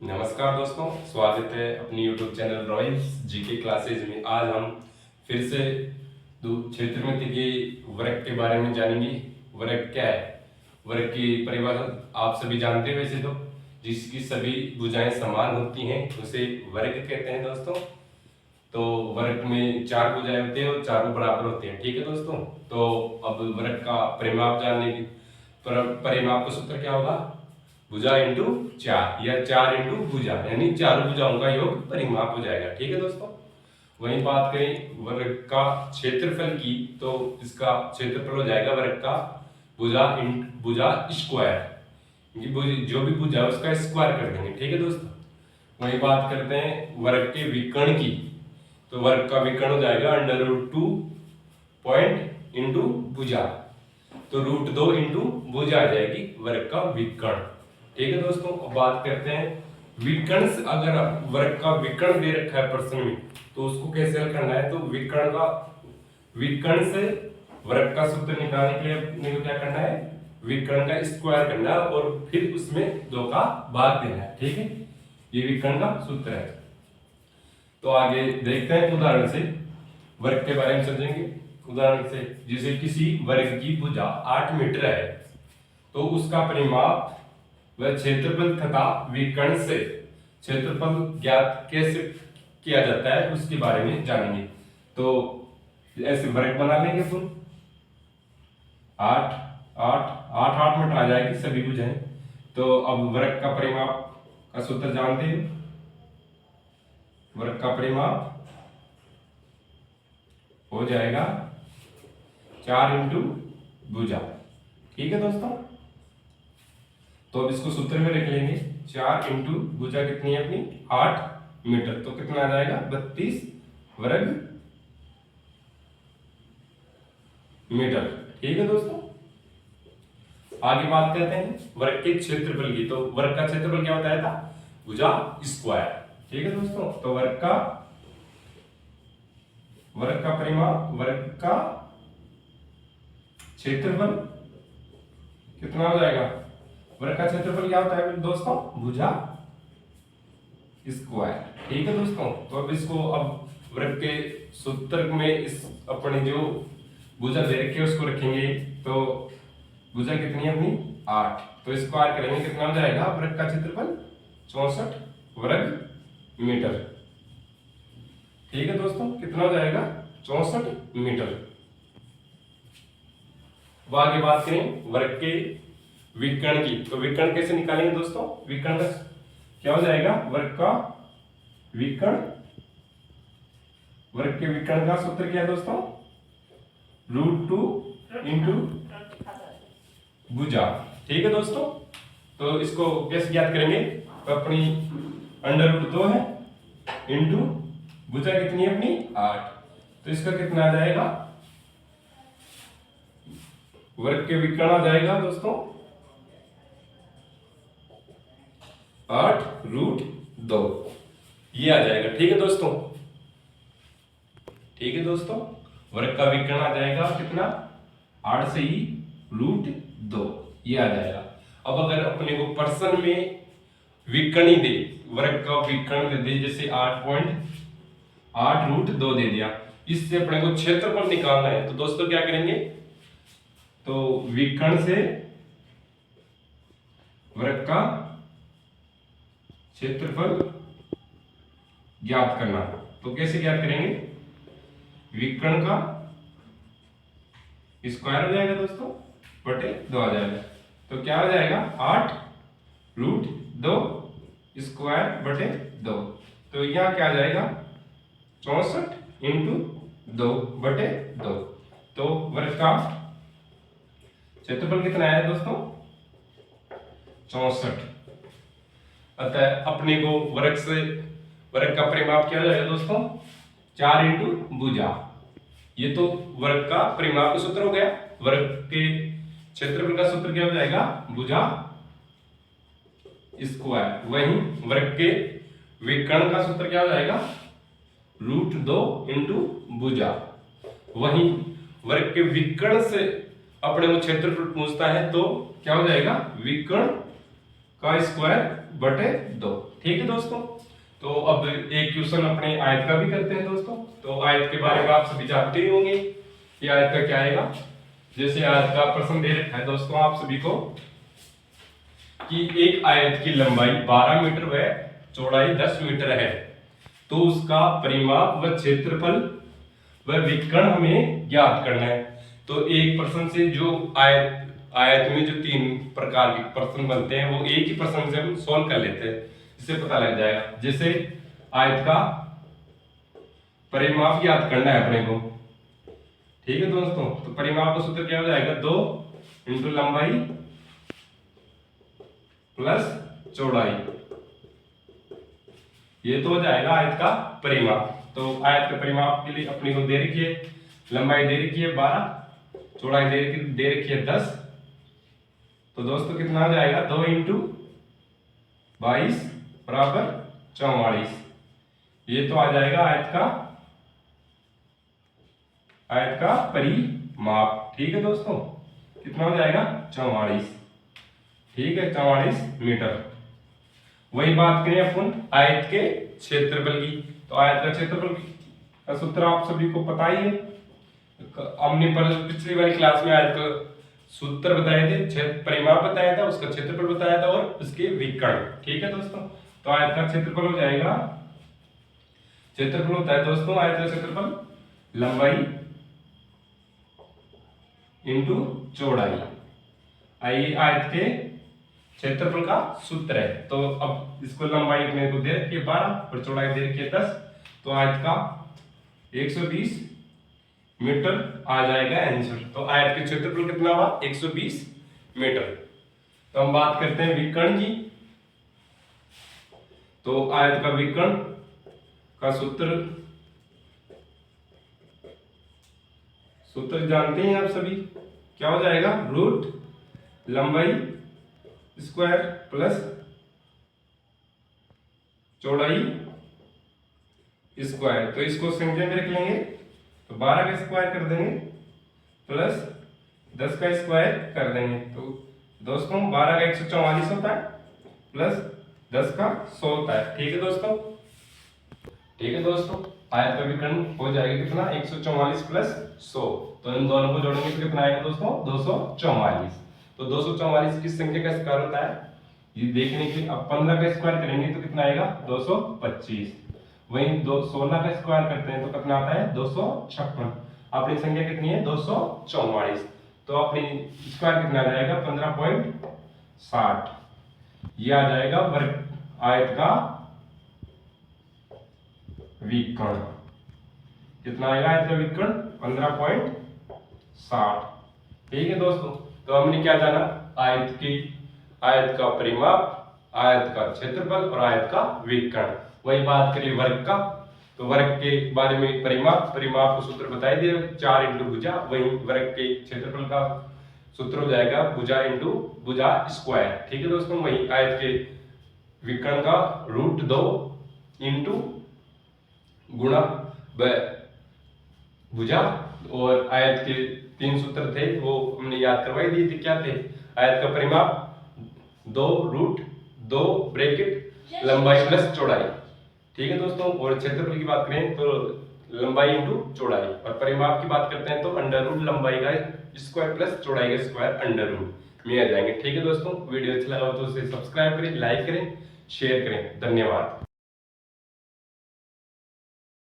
नमस्कार दोस्तों, स्वागत है अपनी YouTube channel Royals GK classes में। आज हम फिर से क्षेत्रमिति के वर्ग के बारे में जानेंगे। वर्ग क्या है? वर्ग की परिभाषा आप सभी जानते हैं वैसे तो, जिसकी सभी भुजाएं समान होती हैं उसे वर्ग कहते हैं दोस्तों। तो वर्ग में चार भुजाएं होती हैं और चारों बराबर होते हैं, ठीक है दोस्तों। तो अब वर्ग का परिमाप जानने की परिमाप का सूत्र क्या होगा? भुजा इंटू चार या चार इंटू भुजा, यानी चारों भुजाओं का योग परिमाप हो जाएगा, ठीक है दोस्तों। वहीं बात करें वर्ग का क्षेत्रफल की, तो इसका क्षेत्रफल हो जाएगा वर्ग का भुजा इंटू भुजा स्क्वायर, जो भी भुजा है उसका स्क्वायर कर देंगे, ठीक है दोस्तों। वहीं बात करते हैं वर्ग के विकर्ण की, तो वर्ग का विकर्ण हो जाएगा √2 पॉइंट इंटू भुजा, तो √2 इंटू भुजा आ जाएगी वर्ग का विकर्ण, ठीक है दोस्तों। अब बात करते हैं विकर्ण। अगर वर्ग का विकर्ण दे रखा है प्रश्न में, तो उसको कैसे हल करना है? तो विकर्ण से वर्ग का सूत्र निकालने के लिए अपने को क्या करना है? विकर्ण का स्क्वायर करना है और फिर उसमें 2 का भाग देना है, ठीक है। ये विकर्ण का सूत्र है। तो आगे देखते हैं उदाहरण से वर्ग के बारे में समझेंगे। उदाहरण से, जैसे किसी वर्ग की भुजा 8 मीटर है, तो उसका परिमाप व क्षेत्रफल तथा विकर्ण से क्षेत्रफल ज्ञात कैसे किया जाता है उसके बारे में जानेंगे। तो ऐसे वर्ग बना लेंगे अपन। 8 8 8 8 में आ जाएगी सभी भुजाएं। तो अब वर्ग का परिमाप का सूत्र जानते हैं। वर्ग का परिमाप हो जाएगा 4 इंटू भुजा, ठीक है दोस्तों। तो अब इसको सूत्र में रख लेंगे। 4 इंटू भुजा कितनी है अपनी? 8 मीटर, तो कितना आ जाएगा? 32 वर्ग मीटर, ठीक है दोस्तों। आगे बात करते हैं वर्ग के क्षेत्रफल की। तो वर्ग का क्षेत्रफल क्या बताया था? भुजा स्क्वायर, ठीक है दोस्तों। तो वर्ग का परिमाप, वर्ग का क्षेत्रफल कितना हो जाएगा? वर्ग का क्षेत्रफल क्या होता है दोस्तों? भुजा स्क्वायर, ठीक है दोस्तों। तो अब इसको वर्ग के सूत्र में इस अपने जो भुजा दे रखी है उसको रखेंगे। तो भुजा कितनी है अपनी? 8, तो स्क्वायर करेंगे, कितना हो जाएगा? वर्ग का क्षेत्रफल 64 वर्ग मीटर, ठीक है दोस्तों। कितना हो जाएगा? 64 मीटर। अब आगे बात करें वर्ग के विकर्ण की। तो विकर्ण कैसे निकालेंगे दोस्तों? विकर्ण का क्या हो जाएगा? वर्ग के विकर्ण का सूत्र क्या है दोस्तों? √2 इंटू भुजा, ठीक है दोस्तों। तो इसको कैसे ज्ञात करेंगे? तो अपनी √2 है इंटू भुजा कितनी है अपनी? 8, तो इसका कितना आ जाएगा? वर्ग के विकर्ण आ जाएगा दोस्तों 8√2, ये आ जाएगा, ठीक है दोस्तों। ठीक है दोस्तों, वर्ग का विकर्ण आ जाएगा कितना? 8 से ही √2, ये आ जाएगा। अब अगर अपने को प्रश्न में विकर्ण ही दे, वर्ग का विकर्ण दे दे, जैसे 8.8√2 दे दिया, इससे अपने को क्षेत्रफल निकालना है, तो दोस्तों क्या करेंगे? तो विकर्ण से वर्ग का क्षेत्रफल ज्ञात करना। तो कैसे ज्ञात करेंगे? विकर्ण का स्क्वायर हो जाएगा दोस्तों बटे 2 आ जाएगा। तो क्या हो जाएगा? 8√2 स्क्वायर बटे 2। तो यहां क्या आ जाएगा? 64 इंटू 2 बटे 2। तो वर्ग का क्षेत्रफल कितना है दोस्तों? 64। अतः अपने को वर्ग का परिमाप क्या हो जाएगा दोस्तों? 4 इंटू भुजा। ये तो वर्ग का परिमाप का सूत्र हो गया। वर्ग के क्षेत्रफल का सूत्र क्या हो जाएगा? भुजा स्क्वायर। वहीं वर्ग के विकर्ण का सूत्र क्या हो जाएगा? √2 इंटू भुजा। वहीं वर्ग के विकर्ण से अपने को क्षेत्रफल पूछता है, तो क्या हो जाएगा? विकर्ण का स्क्वायर बटे 2। ठीक है दोस्तों। तो अब एक क्वेश्चन अपने आयत का भी करते हैं दोस्तों। तो आयत के बारे में आप सभी जानते ही होंगे कि आयत का क्या आएगा। जैसे आयत का प्रश्न दे रखा है दोस्तों आप सभी को कि एक आयत की लंबाई 12 मीटर व चौड़ाई 10 मीटर है, तो उसका परिमाप व क्षेत्रफल व विकर्ण हमें ज्ञात करना है। तो एक प्रश्न से जो आयत में जो 3 प्रकार के प्रश्न बनते हैं वो एक ही प्रश्न से हम सॉल्व कर लेते हैं, इससे पता लग जाएगा। जैसे आयत का परिमाप ज्ञात करना है अपने को। ठीक है दोस्तों। तो परिमाप का सूत्र क्या हो जाएगा, 2 इंटू लंबाई प्लस चौड़ाई, ये तो हो जाएगा आयत का परिमाप। तो आयत के परिमाप के लिए अपने को दे रखी है लंबाई दे रखी है 12, चौड़ाई दे रखी है 10। तो दोस्तों कितना हो जाएगा, 2 इंटू 22 बराबर 44। ये तो आ जाएगा आयत का परिमाप। ठीक है दोस्तों, कितना हो जाएगा 44। ठीक है, 44 मीटर। वही बात करें अपन आयत के क्षेत्रफल की। तो आयत का क्षेत्रफल का सूत्र आप सभी को पता ही है। हमने पिछली वाली क्लास में आयत का सूत्र बताए थे, परिमाप बताया था, उसका क्षेत्रफल बताया था और उसके विकर्ण। ठीक है दोस्तों। तो आयत का क्षेत्रफल हो जाएगा, क्षेत्रफल होता है दोस्तों आयत का क्षेत्रफल लंबाई इंटू चौड़ाई। आयत के क्षेत्रफल का सूत्र है। तो अब इसको लंबाई मेरे को दे रखी है 12 और चौड़ाई दे रखी है 10। तो आयत का 120 मीटर आ जाएगा आंसर। तो आयत के क्षेत्रफल कितना हुआ, 120 मीटर। तो हम बात करते हैं विकर्ण की। तो आयत का विकर्ण का सूत्र जानते हैं आप सभी, क्या हो जाएगा, रूट लंबाई स्क्वायर प्लस चौड़ाई स्क्वायर। तो इसको संख्या में रख लेंगे तो 12 का स्क्वायर कर देंगे प्लस 10 का स्क्वायर कर देंगे। तो दोस्तों 12 का 144 होता है प्लस 10 का 100 होता है। ठीक है दोस्तों। ठीक है दोस्तों, आयत का विकर्ण हो जाएगा कितना, 144 प्लस 100। तो इन दोनों को जोड़ेंगे तो कितना आएगा दोस्तों, 244। तो 244 किस संख्या का स्क्वायर होता है ये देखने के लिए अब 15 का स्क्वायर करेंगे तो कितना आएगा, 225। वहीं 16 का स्क्वायर करते हैं तो कितना आता है, 256। अपनी संख्या कितनी है, 244। तो अपनी स्क्वायर कितना आ जाएगा, 15.60। ये आ जाएगा वर्ग आयत का विकर्ण। कितना आएगा आयत का विकर्ण, 15.60। ठीक है दोस्तों। तो हमने क्या जाना, आयत का परिमाप, आयत का क्षेत्रफल और आयत का विकर्ण। वही बात करिए वर्ग का। तो वर्ग के बारे में परिमाप को सूत्र बताई दिए 4 इंटू भुजा। वही वर्ग के क्षेत्रफल का सूत्र हो जाएगा भुजा इंटू भुजा स्क्वायर। ठीक है दोस्तों। वही आयत के विकर्ण का √2 इंटू गुणा भुजा। और आयत के 3 सूत्र थे वो हमने याद करवाई दिए थे। क्या थे, आयत का परिमाप 2√2 ब्रैकेट लंबाई प्लस चौड़ाई। ठीक है दोस्तों। और क्षेत्रफल की बात करें तो लंबाई इंटू चौड़ाई, और परिमाप की बात करते हैं तो √, लंबाई का स्क्वायर प्लस चौड़ाई का स्क्वायर √, में आ जाएंगे। ठीक है दोस्तों। वीडियो अच्छा लगा तो उसे सब्सक्राइब करें, लाइक करें, शेयर करें। धन्यवाद।